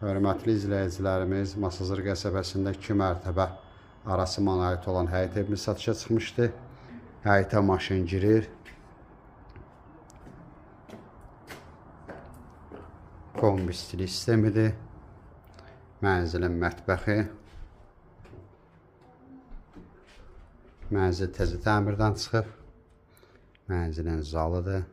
Hörmətli izləyicilərimiz, Masazır qəsəbəsində 2 mərtəbə arası mənayət olan həyət evimiz satışa çıxmışdı. Həyətə maşın girir. Kombi stili sistemidir. Mənzilin mətbəxi. Mənzil təzə təmirdən çıxıb. Mənzilin zalıdır.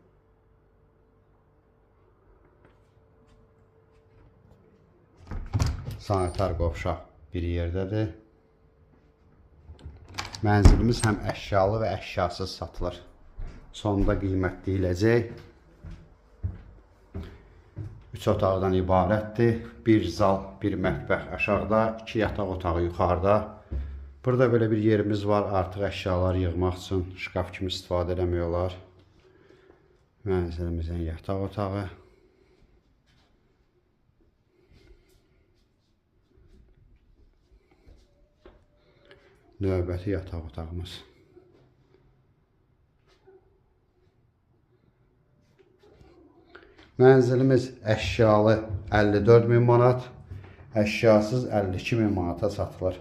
Sanitar qovşaq bir yerdədir. Mənzilimiz həm əşyalı və əşyasız satılır. Sonunda qiymətdəyiləcək. 3 otaqdan ibarətdir. Bir zal, bir mətbəx aşağıda, 2 yataq otağı yuxarıda. Burada belə bir yerimiz var, artıq əşyalar yığmaq üçün şkaf kimi istifadə eləmək olar. Mənzilimizin yataq otağı. Növbəti yataq otağımız. Mənzilimiz əşyalı 54.000 manat, əşyasız 52.000 manata satılır.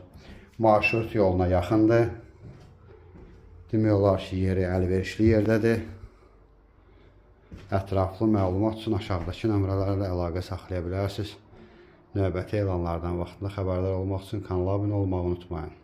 Marşrut yoluna yaxındır. Demək olar ki, yeri əlverişli yerdədir. Ətraflı məlumat üçün aşağıdakı nömrələrlə əlaqə saxlaya bilərsiniz. Növbəti elanlardan vaxtında xəbərdar olmaq üçün kanala abunə olmağı unutmayın.